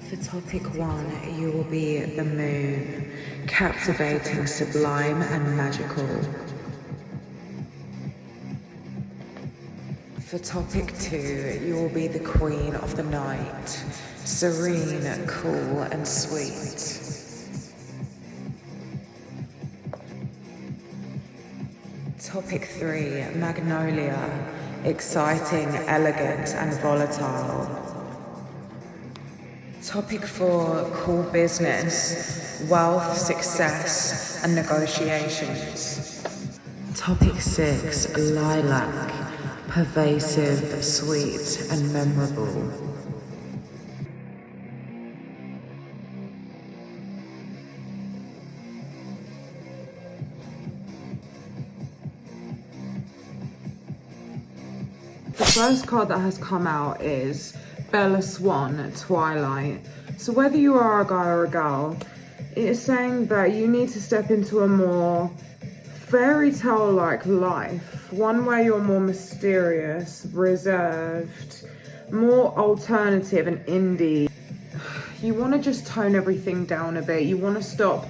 For topic 1, you will be the moon, captivating, sublime and magical. For topic 2, you will be the queen of the night, serene, cool and sweet. Topic 3, Magnolia, exciting, elegant and volatile. Topic 4, cool business, wealth, success and negotiations. Topic 6, lilac, pervasive, sweet and memorable. The first card that has come out is Bella Swan, Twilight. So whether you are a guy or a girl, it is saying that you need to step into a more fairy tale-like life. One where you're more mysterious, reserved, more alternative and indie. You want to just tone everything down a bit. You want to stop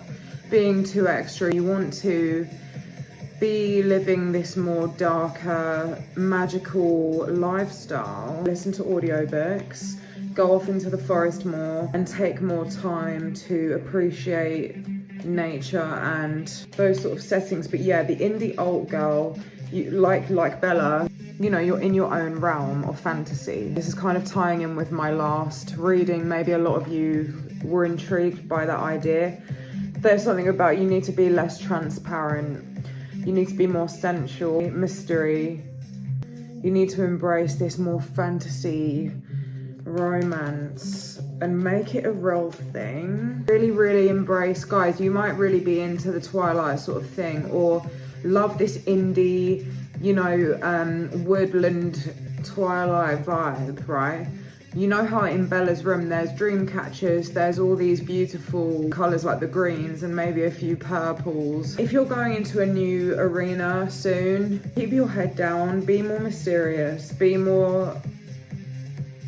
being too extra. You want to be living this more darker, magical lifestyle. Listen to audiobooks, go off into the forest more and take more time to appreciate nature and those sort of settings. But yeah, the indie alt girl, you like Bella, you know, you're in your own realm of fantasy. This is kind of tying in with my last reading. Maybe a lot of you were intrigued by that idea. There's something about you need to be less transparent. You need to be more sensual, mystery. You need to embrace this more fantasy, romance, and make it a real thing. Really, really embrace, guys, you might really be into the Twilight sort of thing, or love this indie, you know, woodland Twilight vibe, right? You know how in Bella's room there's dream catchers, there's all these beautiful colours like the greens and maybe a few purples. If you're going into a new arena soon, keep your head down, be more mysterious, be more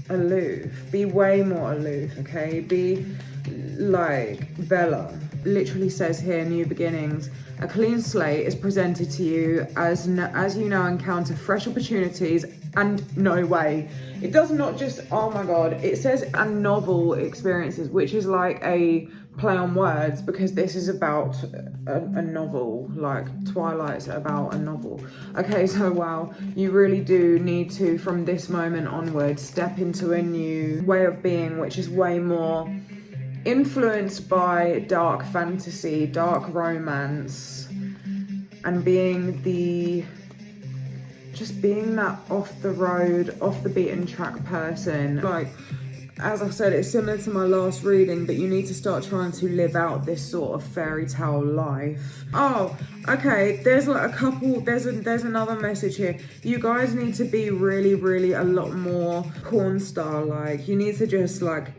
aloof, be way more aloof, okay? Be like Bella. Literally says here, new beginnings. A clean slate is presented to you as you now encounter fresh opportunities and no way. It does not just, oh my God, it says and novel experiences, which is like a play on words because this is about a novel, like Twilight's about a novel. Okay, so wow, you really do need to, from this moment onwards, step into a new way of being, which is way more influenced by dark fantasy, dark romance, and being that off the road, off the beaten track person. Like, as I said, it's similar to my last reading, but you need to start trying to live out this sort of fairy tale life. Oh, okay, there's like a couple, there's another message here. You guys need to be really, really a lot more porn star like. You need to just like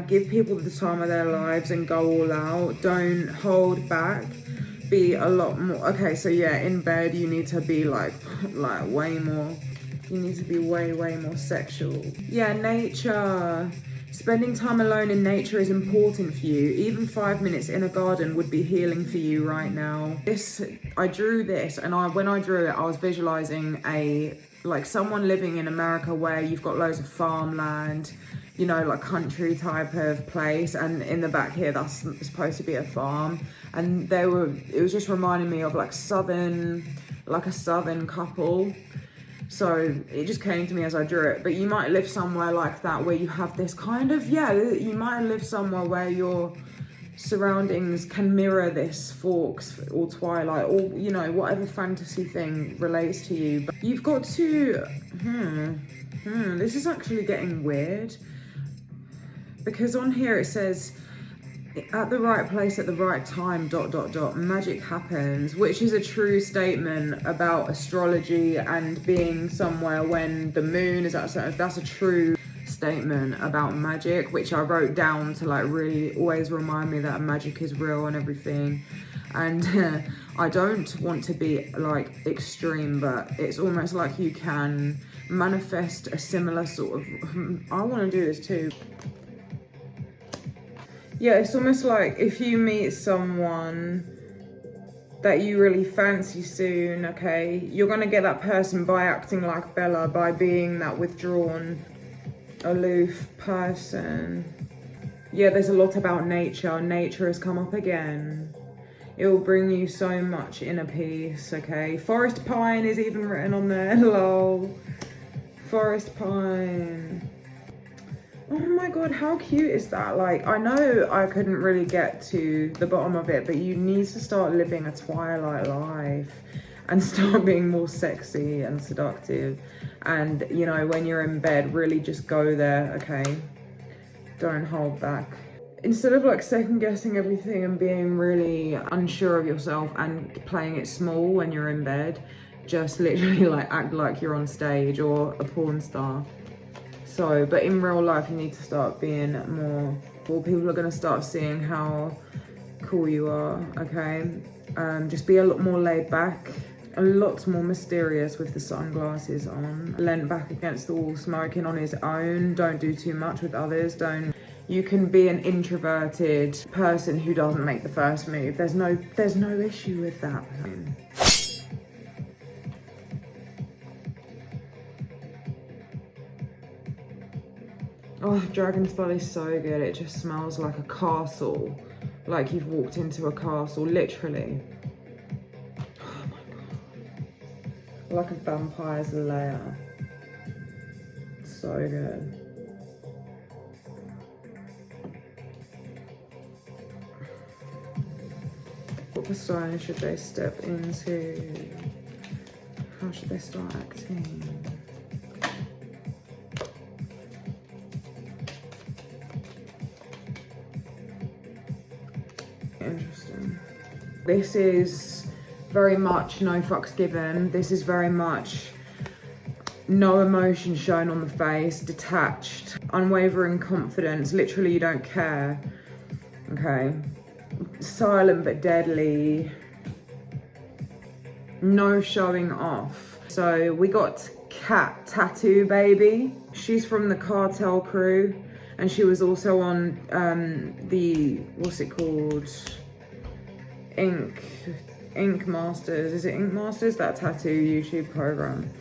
give people the time of their lives and go all out. Don't hold back. Be a lot more, okay, so yeah, in bed you need to be like way more, you need to be way more sexual. Yeah, nature. Spending time alone in nature is important for you. Even 5 minutes in a garden would be healing for you right now. I drew this, and when I drew it, I was visualizing like someone living in America where you've got loads of farmland, you know, like country type of place, and in the back here that's supposed to be a farm, and it was just reminding me of like a southern couple. So it just came to me as I drew it. But you might live somewhere like that where you have this kind of, yeah, you might live somewhere where your surroundings can mirror this Forks or Twilight or, you know, whatever fantasy thing relates to you. But you've got to, this is actually getting weird. Because on here it says, at the right place at the right time, ... magic happens, which is a true statement about astrology and being somewhere when the moon is at certain, that's a true statement about magic, which I wrote down to like really always remind me that magic is real and everything. And I don't want to be like extreme, but it's almost like you can manifest a similar sort of, I want to do this too. Yeah, it's almost like if you meet someone that you really fancy soon, okay, you're gonna get that person by acting like Bella, by being that withdrawn, aloof person. Yeah, there's a lot about nature. Nature has come up again. It will bring you so much inner peace, okay? Forest pine is even written on there, lol. Forest pine. Oh my god, how cute is that? Like, I know I couldn't really get to the bottom of it, but you need to start living a twilight life and start being more sexy and seductive. And, you know, when you're in bed, really just go there, okay? Don't hold back. Instead of like second guessing everything and being really unsure of yourself and playing it small when you're in bed, just literally like act like you're on stage or a porn star. So, but in real life, you need to start being more, well, people are going to start seeing how cool you are, okay? Just be a lot more laid back, a lot more mysterious with the sunglasses on. Leant back against the wall, smoking on his own. Don't do too much with others. You can be an introverted person who doesn't make the first move. There's no issue with that. Oh, dragon's blood is so good. It just smells like a castle. Like you've walked into a castle, literally. Oh my god. Like a vampire's lair. So good. What persona should they step into? How should they start acting? Interesting. This is very much no fucks given. This is very much no emotion shown on the face, detached, unwavering confidence. Literally, you don't care. Okay. Silent but deadly. No showing off. So we got Cat Tattoo Baby. She's from the Cartel crew. And she was also on the, what's it called? Ink Masters. Is it Ink Masters? That tattoo YouTube program.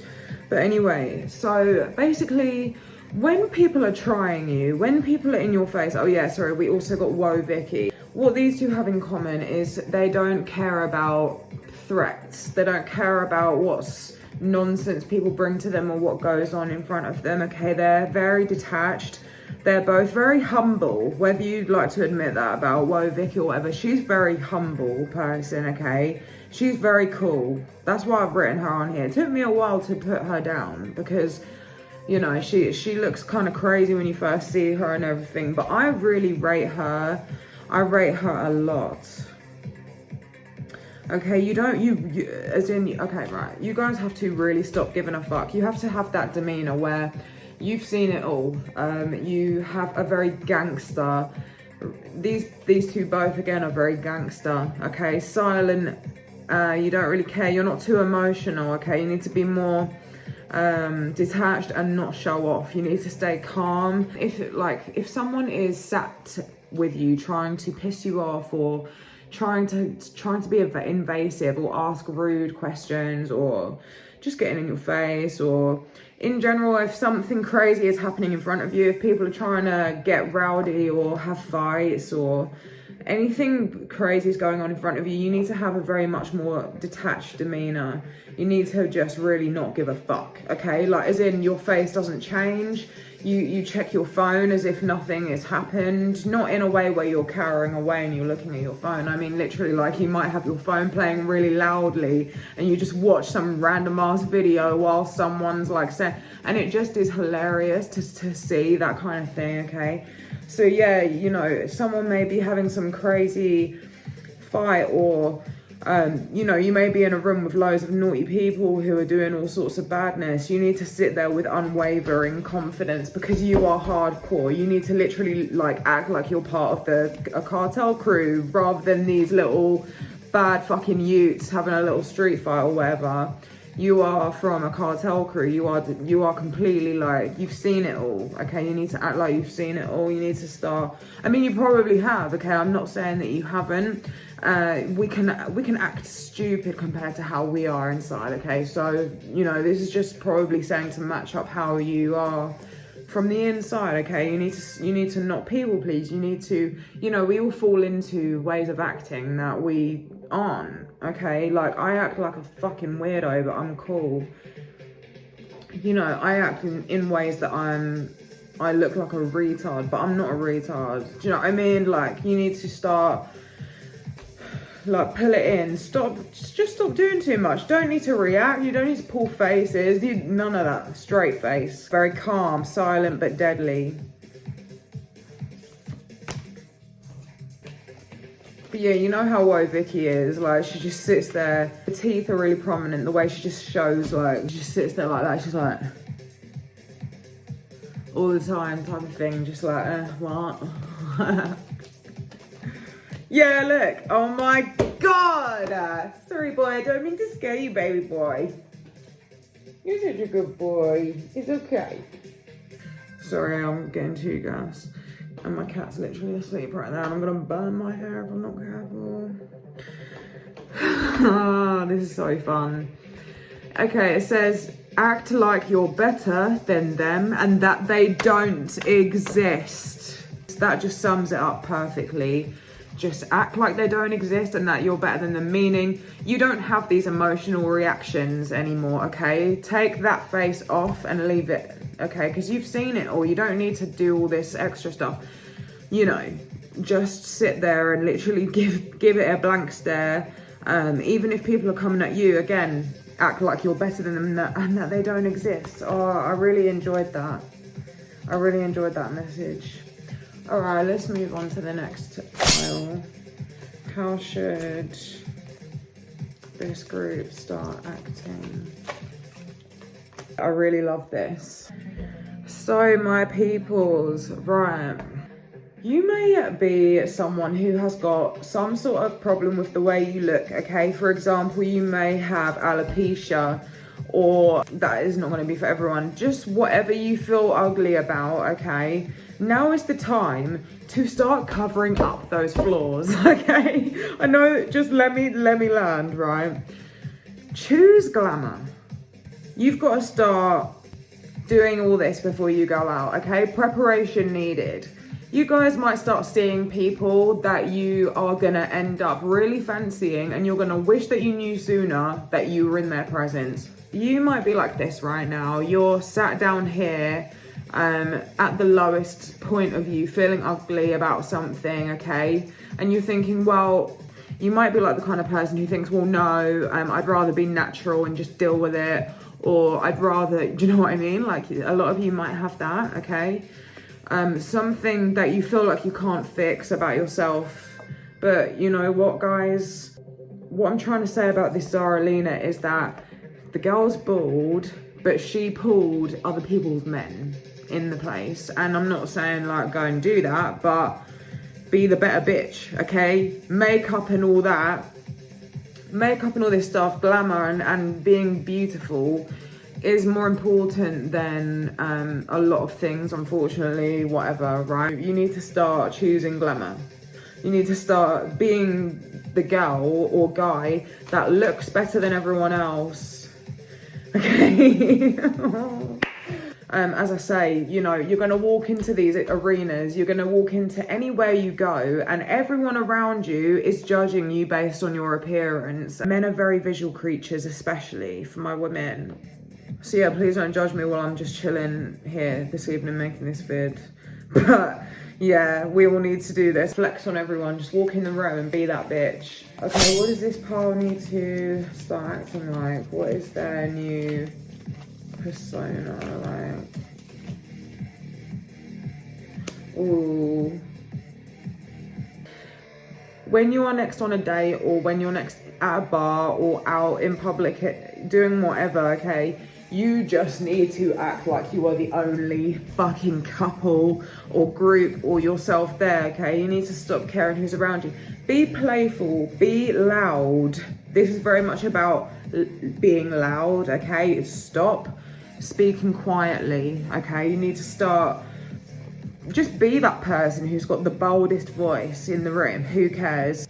But anyway, so basically, when people are trying you, when people are in your face, oh yeah, sorry, we also got Woah Vicky. What these two have in common is they don't care about threats. They don't care about what's nonsense people bring to them or what goes on in front of them, okay? They're very detached. They're both very humble, whether you'd like to admit that about Woah Vicky or whatever. She's very humble person, okay? She's very cool. That's why I've written her on here. It took me a while to put her down because, you know, she looks kind of crazy when you first see her and everything. But I really rate her. I rate her a lot. Okay, okay, right. You guys have to really stop giving a fuck. You have to have that demeanor where you've seen it all. You have a very gangster. These two both again are very gangster. Okay, silent. You don't really care. You're not too emotional. Okay, you need to be more detached and not show off. You need to stay calm. If someone is sat with you trying to piss you off or trying to be invasive or ask rude questions or just getting in your face, or in general, if something crazy is happening in front of you, if people are trying to get rowdy or have fights or anything crazy is going on in front of you, you need to have a very much more detached demeanor. You need to just really not give a fuck, okay? Like, as in, your face doesn't change. You check your phone as if nothing has happened, not in a way where you're cowering away and you're looking at your phone. I mean, literally, like, you might have your phone playing really loudly and you just watch some random ass video while someone's like saying, and it just is hilarious to see that kind of thing, okay? So yeah, you know, someone may be having some crazy fight or you know, you may be in a room with loads of naughty people who are doing all sorts of badness. You need to sit there with unwavering confidence because you are hardcore. You need to literally like act like you're part of a cartel crew rather than these little bad fucking youths having a little street fight or whatever. you are from a cartel crew, you are completely like, you've seen it all, okay? You need to act like you've seen it all. You need to start, I mean, you probably have, okay? I'm not saying that you haven't. We can act stupid compared to how we are inside, okay? So, you know, this is just probably saying to match up how you are from the inside, okay? You need to not people please. You need to, you know, we all fall into ways of acting that we aren't, okay? Like, I act like a fucking weirdo, but I'm cool. You know, I act in ways that I look like a retard, but I'm not a retard. Do you know what I mean? Like, you need to start, like, pull it in. Just stop doing too much. Don't need to react. You don't need to pull faces. None of that. Straight face. Very calm, silent, but deadly. But yeah, you know how woe Vicky is. Like, she just sits there. The teeth are really prominent. The way she just shows, like, she just sits there like that. She's like, all the time type of thing. Just like, what? Yeah, look. Oh my God. Sorry, boy. I don't mean to scare you, baby boy. You're such a good boy. It's okay. Sorry, I'm getting too gassed. And my cat's literally asleep right now. And I'm going to burn my hair if I'm not careful. This is so fun. Okay, it says, act like you're better than them and that they don't exist. That just sums it up perfectly. Just act like they don't exist and that you're better than them, meaning you don't have these emotional reactions anymore, okay? Take that face off and leave it, okay? Because you've seen it all. You don't need to do all this extra stuff. You know, just sit there and literally give it a blank stare. Even if people are coming at you, again, act like you're better than them and that they don't exist. Oh, I really enjoyed that. I really enjoyed that message. All right, let's move on to the next file. How should this group start acting? I really love this. So, my peoples, right. You may be someone who has got some sort of problem with the way you look, okay? For example, you may have alopecia, or that is not going to be for everyone. Just whatever you feel ugly about, okay? Now is the time to start covering up those flaws, okay? I know, just let me land, right? Choose glamour. You've got to start doing all this before you go out, okay? Preparation needed. You guys might start seeing people that you are gonna end up really fancying and you're gonna wish that you knew sooner that you were in their presence. You might be like this right now. You're sat down here at the lowest point of you, feeling ugly about something, okay? And you're thinking, well, you might be like the kind of person who thinks, well, no, I'd rather be natural and just deal with it. Or I'd rather, do you know what I mean? Like, a lot of you might have that, okay? Something that you feel like you can't fix about yourself. But you know what, guys? What I'm trying to say about this Zara Lena is that the girl's bald, but she pulled other people's men in the place. And I'm not saying, like, go and do that, but be the better bitch, okay? Makeup and all that. Makeup and all this stuff, glamour and being beautiful is more important than a lot of things, unfortunately, whatever, right? You need to start choosing glamour. You need to start being the girl or guy that looks better than everyone else, okay? As I say, you know, you're going to walk into these arenas, you're going to walk into anywhere you go, and everyone around you is judging you based on your appearance. Men are very visual creatures, especially for my women. So yeah, please don't judge me while I'm just chilling here this evening making this vid. But yeah, we all need to do this. Flex on everyone, just walk in the room and be that bitch. Okay, what does this pile need to start acting like? What is their new persona like? Ooh. When you are next on a date or when you're next at a bar or out in public doing whatever, okay? You just need to act like you are the only fucking couple or group or yourself there, okay? You need to stop caring who's around you. Be playful, be loud. This is very much about being loud, okay? Stop speaking quietly, okay? You need to start, just be that person who's got the boldest voice in the room. Who cares?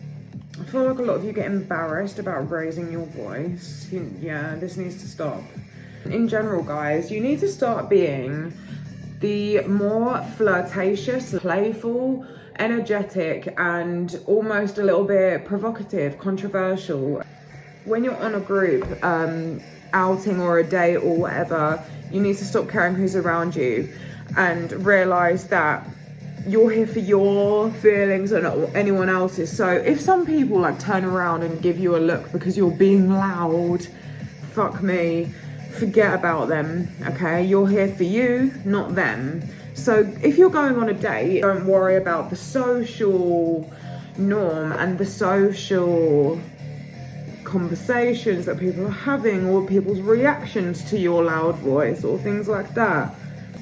I feel like a lot of you get embarrassed about raising your voice. Yeah, this needs to stop. In general, guys, you need to start being the more flirtatious, playful, energetic, and almost a little bit provocative, controversial. When you're on a group outing or a date or whatever, you need to stop caring who's around you and realize that you're here for your feelings and not anyone else's. So if some people like turn around and give you a look because you're being loud, fuck me, forget about them, okay? You're here for you, not them. So if you're going on a date, don't worry about the social norm and the social conversations that people are having or people's reactions to your loud voice or things like that.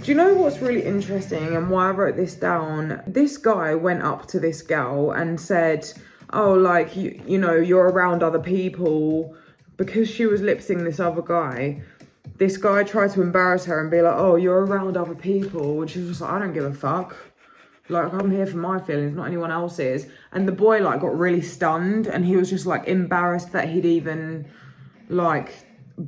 Do you know what's really interesting and why I wrote this down? This guy went up to this girl and said, oh, like, you know, you're around other people, because she was lip-syncing this other guy. This guy tried to embarrass her and be like, oh, you're around other people. And she was just like, I don't give a fuck. Like, I'm here for my feelings, not anyone else's. And the boy, like, got really stunned. And he was just, like, embarrassed that he'd even, like,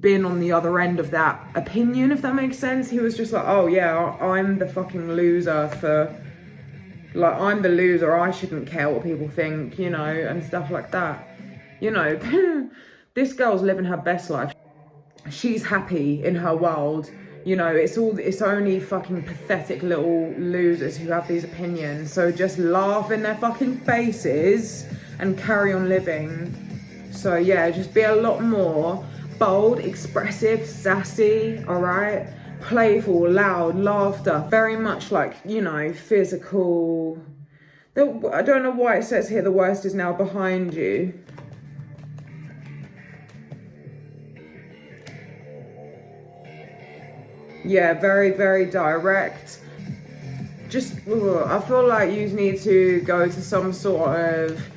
been on the other end of that opinion, if that makes sense. He was just like, oh, yeah, I'm the fucking loser for... Like, I'm the loser. I shouldn't care what people think, you know, and stuff like that. You know, this girl's living her best life. She's happy in her world. You know, it's only fucking pathetic little losers who have these opinions. So just laugh in their fucking faces and carry on living. So yeah, just be a lot more bold, expressive, sassy, all right? Playful, loud, laughter. Very much like, you know, physical. I don't know why it says here the worst is now behind you. Yeah, very, very direct. Just, I feel like you need to go to some sort of,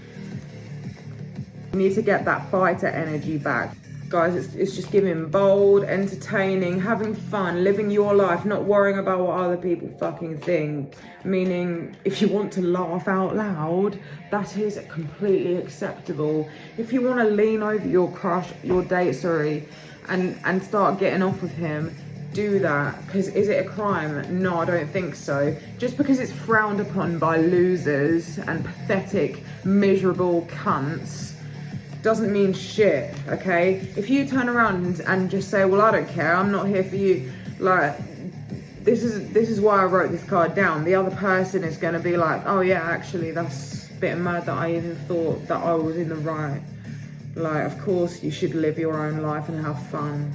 you need to get that fighter energy back. Guys, it's just giving bold, entertaining, having fun, living your life, not worrying about what other people fucking think. Meaning, if you want to laugh out loud, that is completely acceptable. If you want to lean over your crush, your date, sorry, and start getting off with him, do that. Because is it a crime? No, I don't think so. Just because it's frowned upon by losers and pathetic, miserable cunts doesn't mean shit, okay? If you turn around and just say, well, I don't care, I'm not here for you, like, this is why I wrote this card down. The other person is gonna be like, oh yeah, actually, that's a bit mad that I even thought that I was in the right. Like, of course you should live your own life and have fun.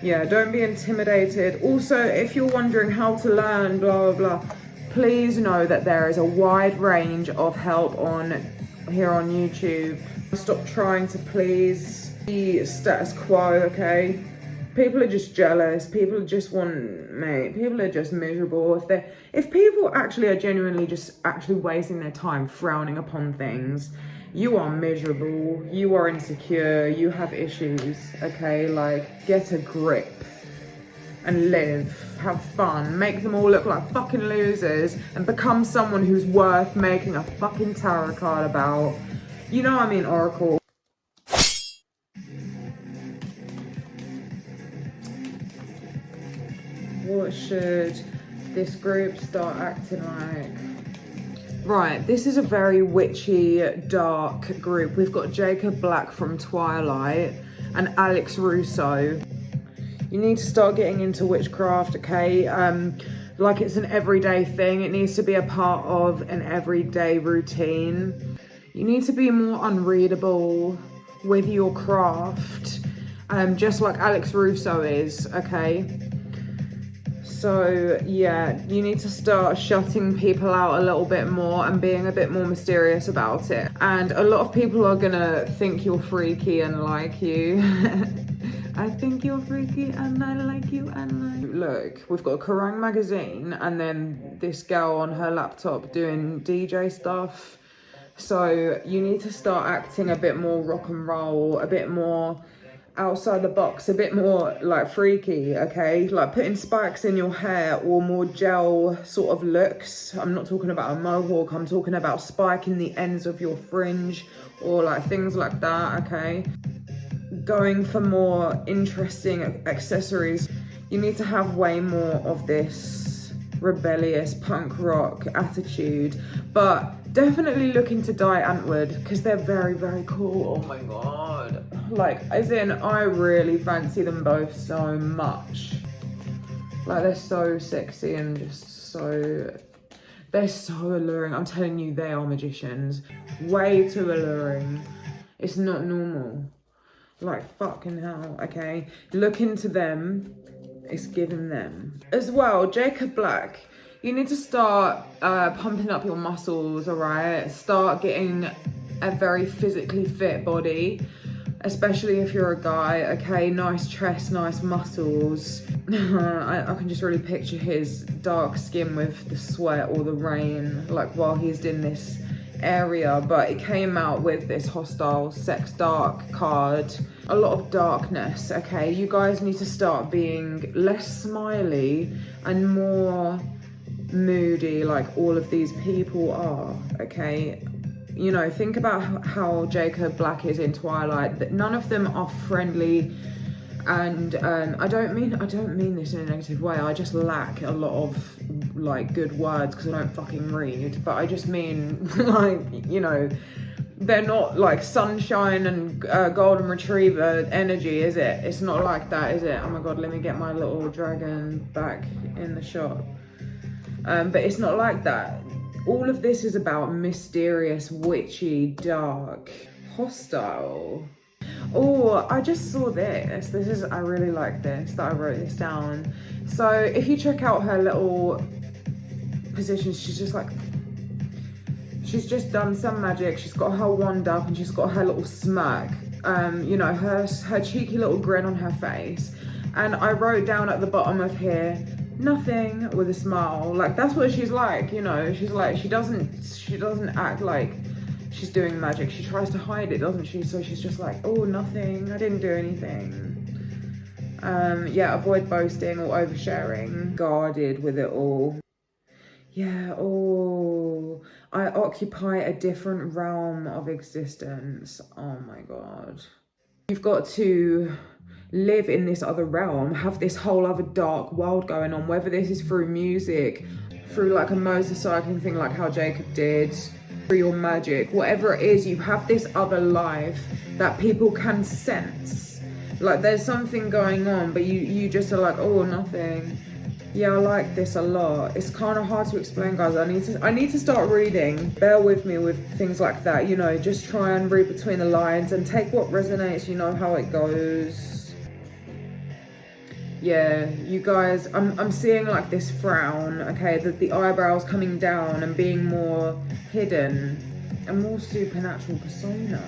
Yeah, don't be intimidated. Also, if you're wondering how to learn, blah, blah, blah, please know that there is a wide range of help here on YouTube. Stop trying to please the status quo, okay? People are just jealous. People just want, mate, people are just miserable. If people actually are genuinely just actually wasting their time frowning upon things, you are miserable, you are insecure, you have issues, okay? Like, get a grip and live, have fun, make them all look like fucking losers and become someone who's worth making a fucking tarot card about. You know what I mean, Oracle? What should this group start acting like? Right, this is a very witchy, dark group. We've got Jacob Black from Twilight and Alex Russo. You need to start getting into witchcraft, okay? Like it's an everyday thing. It needs to be a part of an everyday routine. You need to be more unreadable with your craft, just like Alex Russo is, okay? So yeah, you need to start shutting people out a little bit more and being a bit more mysterious about it. And a lot of people are gonna think you're freaky and like you. I think you're freaky and I like you and I... Look, we've got a Kerrang magazine and then this girl on her laptop doing DJ stuff. So you need to start acting a bit more rock and roll, a bit more outside the box, a bit more like freaky, okay? Like putting spikes in your hair or more gel sort of looks. I'm not talking about a mohawk, I'm talking about spiking the ends of your fringe or like things like that, okay? Going for more interesting accessories. You need to have way more of this rebellious punk rock attitude, but definitely look into Die Antwoord because they're very, very cool. Oh my god. Like, as in, I really fancy them both so much. Like, they're so sexy and just so... They're so alluring. I'm telling you, they are magicians. Way too alluring. It's not normal. Like, fucking hell, okay? Look into them. It's giving them. As well, Jacob Black, you need to start pumping up your muscles, all right? Start getting a very physically fit body, especially if you're a guy, okay? Nice chest, nice muscles. I can just really picture his dark skin with the sweat or the rain, like while he's in this area, but it came out with this hostile sex dark card. A lot of darkness, okay? You guys need to start being less smiley and more moody like all of these people are, okay? You know, think about how Jacob Black is in Twilight, that none of them are friendly, and I don't mean this in a negative way. I just lack a lot of like good words because I don't fucking read, but I just mean like, you know, they're not like sunshine and golden retriever energy, is it? It's not like that, is it? Oh my god, let me get my little dragon back in the shot. But it's not like that. All of this is about mysterious, witchy, dark, hostile. Oh, I just saw this. I really like this, that I wrote this down. So if you check out her little positions, she's just done some magic. She's got her wand up and she's got her little smirk. You know, her cheeky little grin on her face. And I wrote down at the bottom of here, nothing, with a smile. Like, that's what she's like, you know. She's like, she doesn't act like she's doing magic. She tries to hide it, doesn't she? So she's just like, oh, nothing, I didn't do anything. Yeah, avoid boasting or oversharing. Guarded with it all. Yeah, oh, I occupy a different realm of existence. Oh my god. You've got to live in this other realm, have this whole other dark world going on, whether this is through music, through like a motorcycling thing like how Jacob did, through your magic, whatever it is, you have this other life that people can sense. Like there's something going on, but you just are like, oh, nothing. Yeah, I like this a lot. It's kind of hard to explain, guys. I need to start reading. Bear with me with things like that, you know, just try and read between the lines and take what resonates, you know how it goes. Yeah, you guys, I'm seeing like this frown, okay, the eyebrows coming down and being more hidden, a more supernatural persona.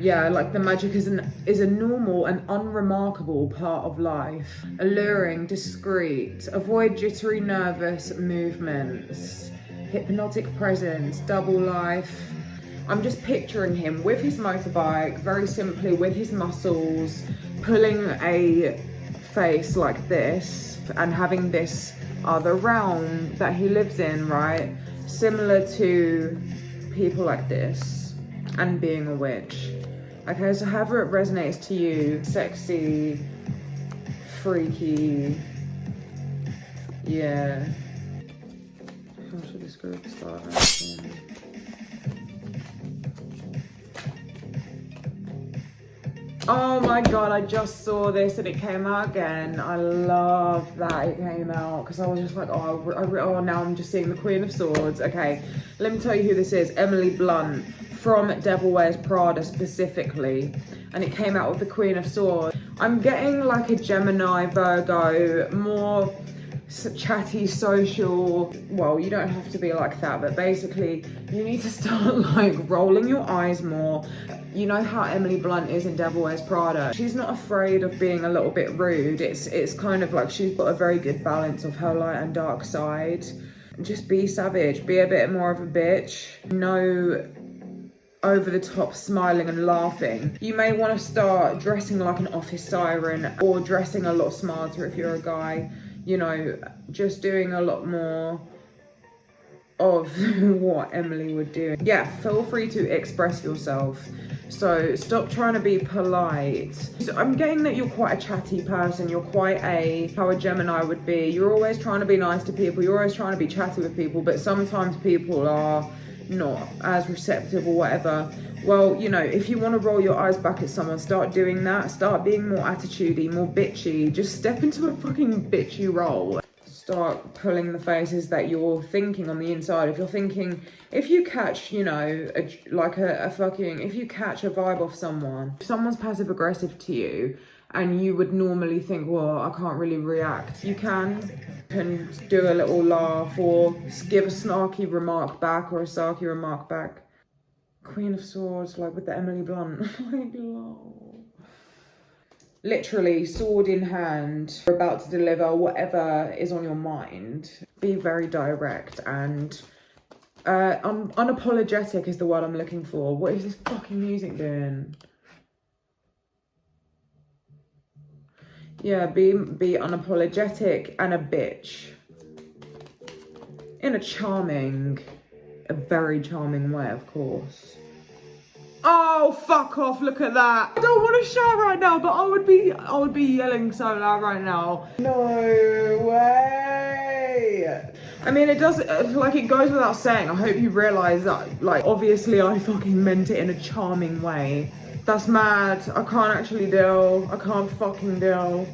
Yeah, like the magic is a normal and unremarkable part of life. Alluring, discreet, avoid jittery, nervous movements, hypnotic presence, double life. I'm just picturing him with his motorbike, very simply with his muscles, pulling a face like this and having this other realm that he lives in, right? Similar to people like this and being a witch. Okay, so however it resonates to you, sexy, freaky, yeah. How should this group start acting? Oh my god, I just saw this and it came out again. I love that it came out because I was just like, oh, now I'm just seeing the Queen of Swords. Okay, let me tell you who this is. Emily Blunt from Devil Wears Prada specifically. And it came out with the Queen of Swords. I'm getting like a Gemini, Virgo, more chatty, social. Well, you don't have to be like that, but basically you need to start like rolling your eyes more. You know how Emily Blunt is in Devil Wears Prada. She's not afraid of being a little bit rude. It's kind of like she's got a very good balance of her light and dark side. Just be savage, be a bit more of a bitch. No over the top smiling and laughing. You may want to start dressing like an office siren or dressing a lot smarter if you're a guy. You know, just doing a lot more of what Emily would do. Yeah, feel free to express yourself. So stop trying to be polite. So I'm getting that you're quite a chatty person. You're quite how a Gemini would be. You're always trying to be nice to people. You're always trying to be chatty with people, but sometimes people are not as receptive or whatever. Well, you know, if you want to roll your eyes back at someone, start doing that. Start being more attitudey, more bitchy. Just step into a fucking bitchy role. Start pulling the faces that you're thinking on the inside. If you're thinking, if you catch, you know, if you catch a vibe off someone, if someone's passive aggressive to you and you would normally think, well, I can't really react, you can do a little laugh or give a snarky remark back or a sarky remark back. Queen of Swords, like with the Emily Blunt. Like, lol. Literally, sword in hand, you're about to deliver whatever is on your mind. Be very direct and unapologetic is the word I'm looking for. What is this fucking music doing? Yeah, be unapologetic and a bitch. In a very charming way, of course. Oh, fuck off, look at that. I don't want to shout right now, but I would be yelling so loud right now. No way. I mean, it does, like, it goes without saying. I hope you realise that, like, obviously I fucking meant it in a charming way. That's mad. I can't actually deal. I can't fucking deal.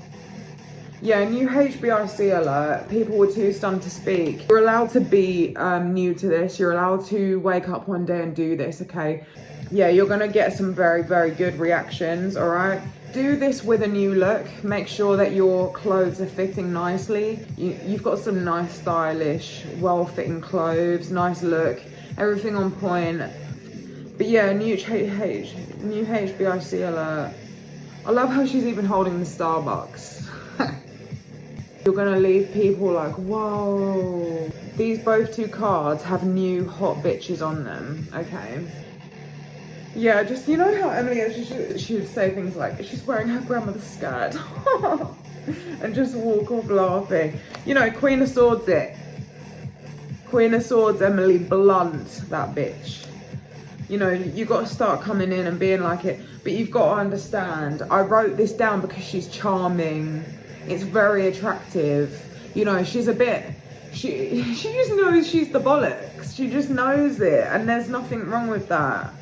Yeah, new HBIC alert. People were too stunned to speak. You're allowed to be new to this. You're allowed to wake up one day and do this, okay? Yeah, you're gonna get some very, very good reactions, all right? Do this with a new look. Make sure that your clothes are fitting nicely. You've got some nice, stylish, well-fitting clothes, nice look, everything on point. But yeah, new HBIC alert. I love how she's even holding the Starbucks. You're gonna leave people like, whoa. These both two cards have new hot bitches on them, okay? Yeah, just, you know how Emily is, she would say things like, she's wearing her grandmother's skirt. And just walk off laughing. You know, Queen of Swords it. Queen of Swords, Emily Blunt, that bitch. You know, you got to start coming in and being like it. But you've got to understand, I wrote this down because she's charming. It's very attractive. You know, she's a bit, she just knows she's the bollocks. She just knows it. And there's nothing wrong with that.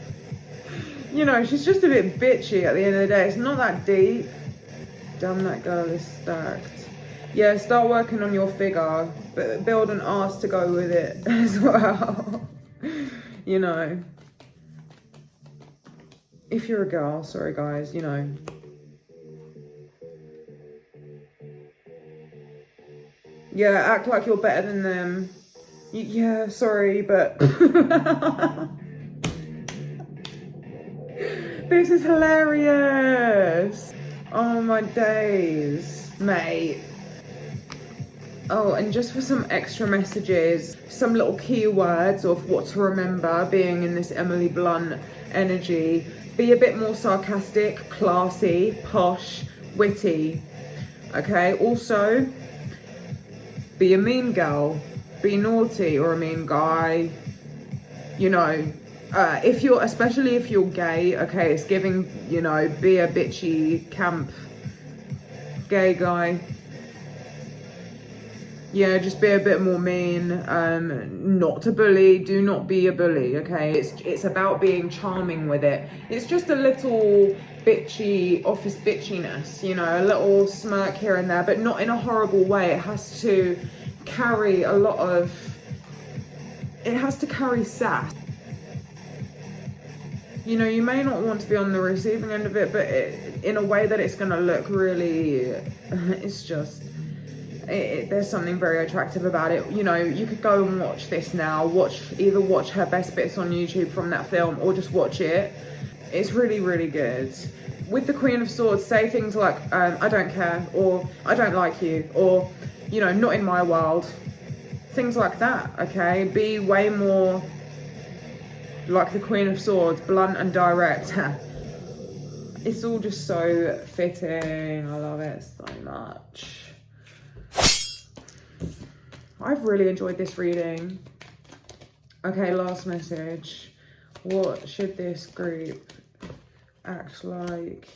You know, she's just a bit bitchy at the end of the day. It's not that deep. Damn, that girl is stacked. Yeah, start working on your figure, but build an arse to go with it as well. You know. If you're a girl, sorry guys, you know. Yeah, act like you're better than them. Yeah, sorry, but... This is hilarious. Oh my days, mate. Oh, and just for some extra messages, some little keywords of what to remember being in this Emily Blunt energy. Be a bit more sarcastic, classy, posh, witty. Okay, also, be a mean girl, be naughty or a mean guy, you know. Especially if you're gay, okay, it's giving, you know, be a bitchy, camp, gay guy. Yeah, just be a bit more mean, not to bully, do not be a bully, okay? It's about being charming with it. It's just a little bitchy, office bitchiness, you know, a little smirk here and there, but not in a horrible way. It has to carry sass. You know, you may not want to be on the receiving end of it, but in a way that it's going to look really, it's just, there's something very attractive about it. You know, you could go and watch this now, either watch her best bits on YouTube from that film or just watch it. It's really, really good. With the Queen of Swords, say things like, I don't care, or I don't like you, or, you know, not in my world. Things like that, okay? Be way more like the Queen of Swords, blunt and direct. It's all just so fitting. I love it so much. I've really enjoyed this reading. Okay, last message. What should this group act like?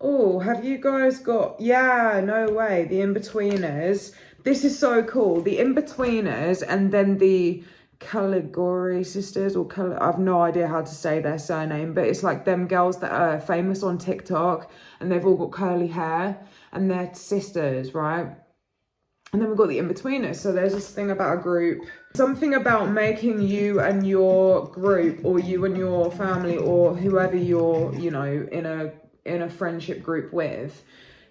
Oh, have you guys got... Yeah, no way. The In-Betweeners. This is so cool. The In-Betweeners and then the Caligari sisters, or I have no idea how to say their surname, but it's like them girls that are famous on TikTok and they've all got curly hair and they're sisters, right? And then we've got the In-Betweeners. So there's this thing about a group, something about making you and your group, or you and your family, or whoever you're, you know, in a friendship group with,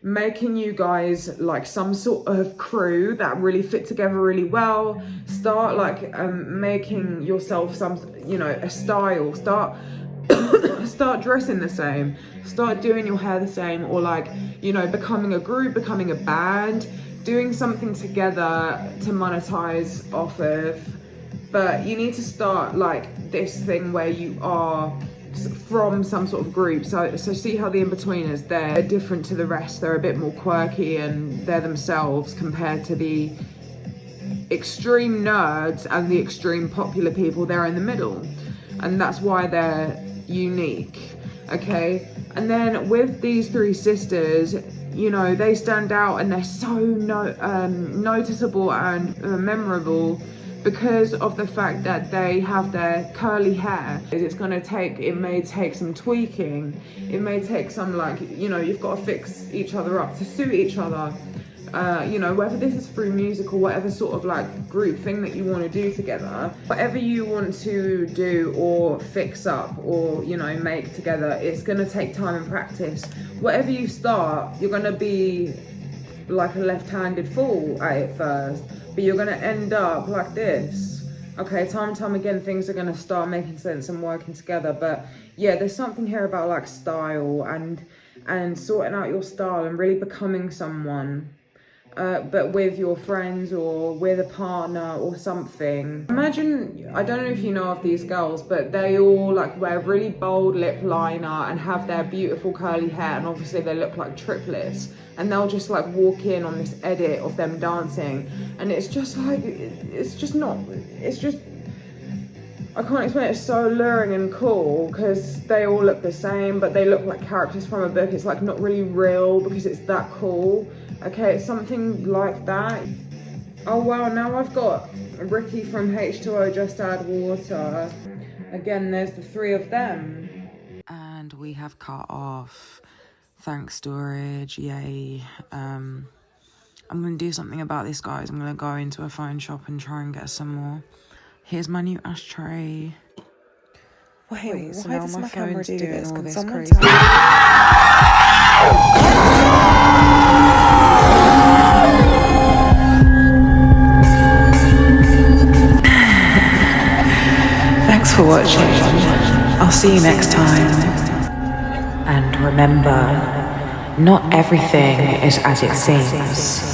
making you guys like some sort of crew that really fit together really well. Start like making yourself some, you know, a style. Start dressing the same. Start doing your hair the same, or like, you know, becoming a group, becoming a band, doing something together to monetize off of. But you need to start like this thing where you are from some sort of group. So see how the In-Betweeners, they're different to the rest. They're a bit more quirky and they're themselves compared to the extreme nerds and the extreme popular people. They're in the middle, and that's why they're unique. Okay, and then with these three sisters, you know, they stand out and they're so noticeable and memorable because of the fact that they have their curly hair. It may take some tweaking. It may take some, like, you know, you've got to fix each other up to suit each other. You know, whether this is through music or whatever sort of like group thing that you want to do together, whatever you want to do or fix up or, you know, make together, it's going to take time and practice. Whatever you start, you're going to be like a left-handed fool at it first, but you're going to end up like this. Okay, time and time again, things are going to start making sense and working together. But yeah, there's something here about like style and sorting out your style and really becoming someone. But with your friends or with a partner or something. Imagine, I don't know if you know of these girls, but they all like wear really bold lip liner and have their beautiful curly hair, and obviously they look like triplets, and they'll just like walk in on this edit of them dancing, and it's just like, I can't explain it. It's so alluring and cool because they all look the same, but they look like characters from a book. It's like not really real because it's that cool. Okay, it's something like that. Oh wow, now I've got Ricky from H2O Just Add Water. Again, there's the three of them. And we have cut off. Thanks, storage, yay. I'm gonna do something about this, guys. I'm gonna go into a phone shop and try and get some more. Here's my new ashtray. Wait, so now my phone's doing all this crazy. Thanks for watching. I'll see you next time. And remember, not everything is as it seems.